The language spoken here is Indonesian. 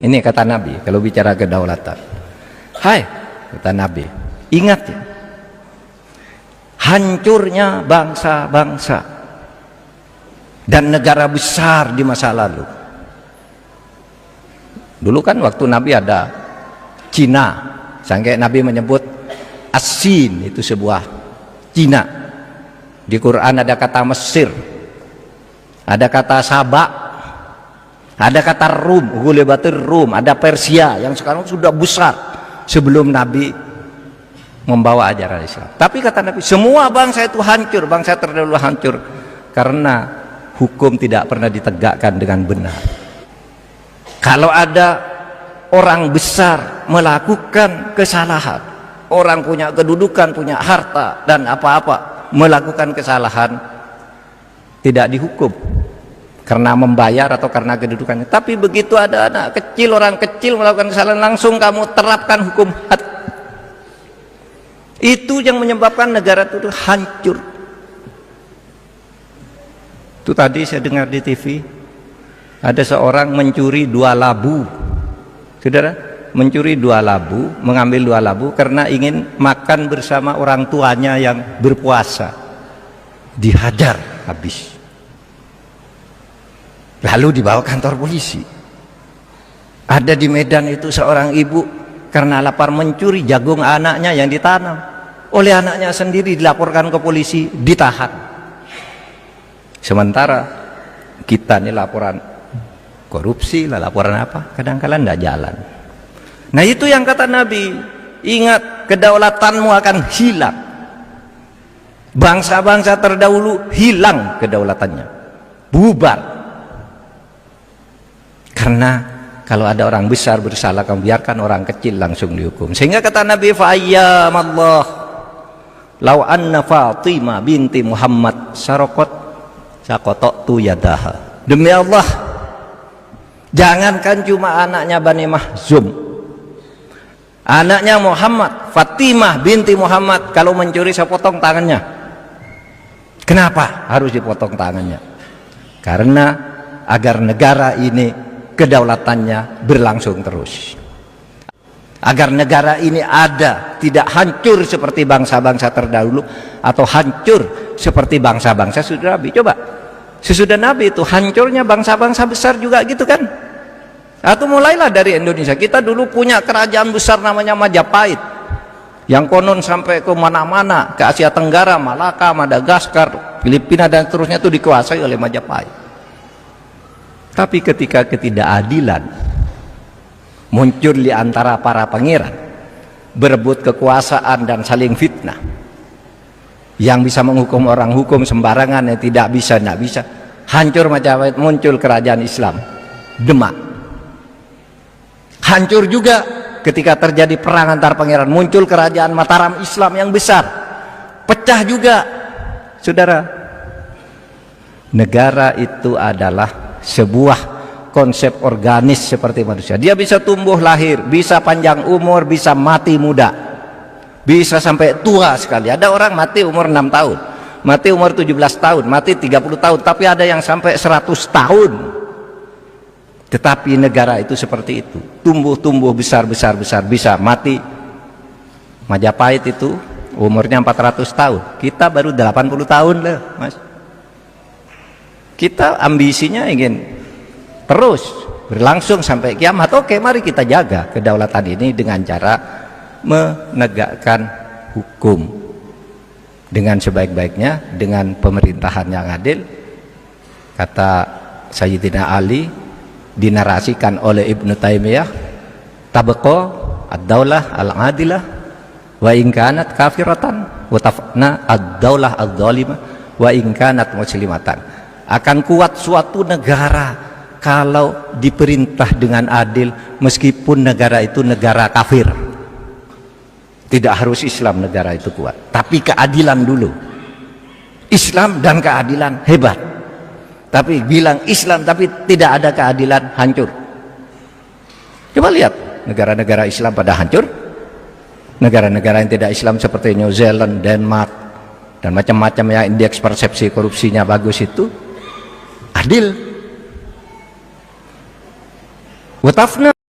Ini kata Nabi kalau bicara kedaulatan. Hai, kata Nabi, ingat ya, hancurnya bangsa-bangsa dan negara besar di masa lalu. Dulu kan waktu Nabi ada Cina, sampai Nabi menyebut As-Sin, itu sebuah Cina. Di Quran ada kata Mesir, ada kata Sabak, ada kata Rum, Gulibatir Rum, ada Persia yang sekarang sudah besar sebelum Nabi membawa ajaran Islam. Tapi kata Nabi, semua bangsa itu hancur, bangsa terdahulu hancur karena hukum tidak pernah ditegakkan dengan benar. Kalau ada orang besar melakukan kesalahan, orang punya kedudukan, punya harta dan apa-apa melakukan kesalahan, tidak dihukum karena membayar atau karena kedudukannya. Tapi begitu ada anak kecil, orang kecil melakukan kesalahan, langsung kamu terapkan hukum had. Itu yang menyebabkan negara itu hancur. Itu tadi saya dengar di TV, ada seorang mencuri 2 labu. Saudara, mencuri 2 labu, mengambil 2 labu karena ingin makan bersama orang tuanya yang berpuasa. Dihajar habis. Lalu dibawa kantor polisi. Ada di Medan itu seorang ibu karena lapar mencuri jagung anaknya yang ditanam. Oleh anaknya sendiri dilaporkan ke polisi, ditahan. Sementara kita ini laporan korupsi lah, laporan apa, kadang-kadang tidak jalan. Nah itu yang kata Nabi, ingat kedaulatanmu akan hilang. Bangsa-bangsa terdahulu hilang kedaulatannya, bubar. Karena kalau ada orang besar bersalah, kamu biarkan orang kecil langsung dihukum. Sehingga kata Nabi, fa'ayyamallah lau anna Fatimah binti Muhammad sakottu yadaha. Demi Allah, jangankan cuma anaknya Bani Mahzum, anaknya Muhammad, Fatimah binti Muhammad, kalau mencuri saya potong tangannya. Kenapa harus dipotong tangannya? Karena agar negara ini kedaulatannya berlangsung terus, agar negara ini ada, tidak hancur seperti bangsa-bangsa terdahulu atau hancur seperti bangsa-bangsa sesudah Nabi. Coba sesudah Nabi itu hancurnya bangsa-bangsa besar juga gitu kan. Atau mulailah dari Indonesia. Kita dulu punya kerajaan besar namanya Majapahit, yang konon sampai ke mana-mana, ke Asia Tenggara, Malaka, Madagaskar, Filipina dan seterusnya itu dikuasai oleh Majapahit. Tapi ketika ketidakadilan muncul di antara para pangeran, berebut kekuasaan dan saling fitnah, yang bisa menghukum orang hukum sembarangan, yang tidak bisa, hancur Majapahit, muncul kerajaan Islam, Demak. Hancur juga ketika terjadi perang antar pangeran, muncul kerajaan Mataram Islam yang besar, pecah juga. Saudara, negara itu adalah sebuah konsep organis seperti manusia. Dia bisa tumbuh lahir, bisa panjang umur, bisa mati muda, bisa sampai tua sekali. Ada orang mati umur 6 tahun, mati umur 17 tahun, mati 30 tahun, tapi ada yang sampai 100 tahun. Tetapi negara itu seperti itu, tumbuh besar, bisa mati. Majapahit itu umurnya 400 tahun, kita baru 80 tahun lah, Mas. Kita ambisinya ingin terus berlangsung sampai kiamat. Oke, mari kita jaga kedaulatan ini dengan cara menegakkan hukum dengan sebaik-baiknya, dengan pemerintahan yang adil. Kata Sayyidina Ali, dinarasikan oleh Ibnu Taimiyah, tabqa ad-daulah al-adilah wa in kanat kafiratan wa tafna ad-daulah adz-zalimah wa in kanat muslimatan. Akan kuat suatu negara kalau diperintah dengan adil, meskipun negara itu negara kafir. Tidak harus Islam negara itu kuat, tapi keadilan dulu. Islam dan keadilan hebat. Tapi bilang Islam tapi tidak ada keadilan, hancur. Coba lihat negara-negara Islam pada hancur. Negara-negara yang tidak Islam seperti New Zealand, Denmark dan macam-macam yang indeks persepsi korupsinya bagus itu adil. Watafna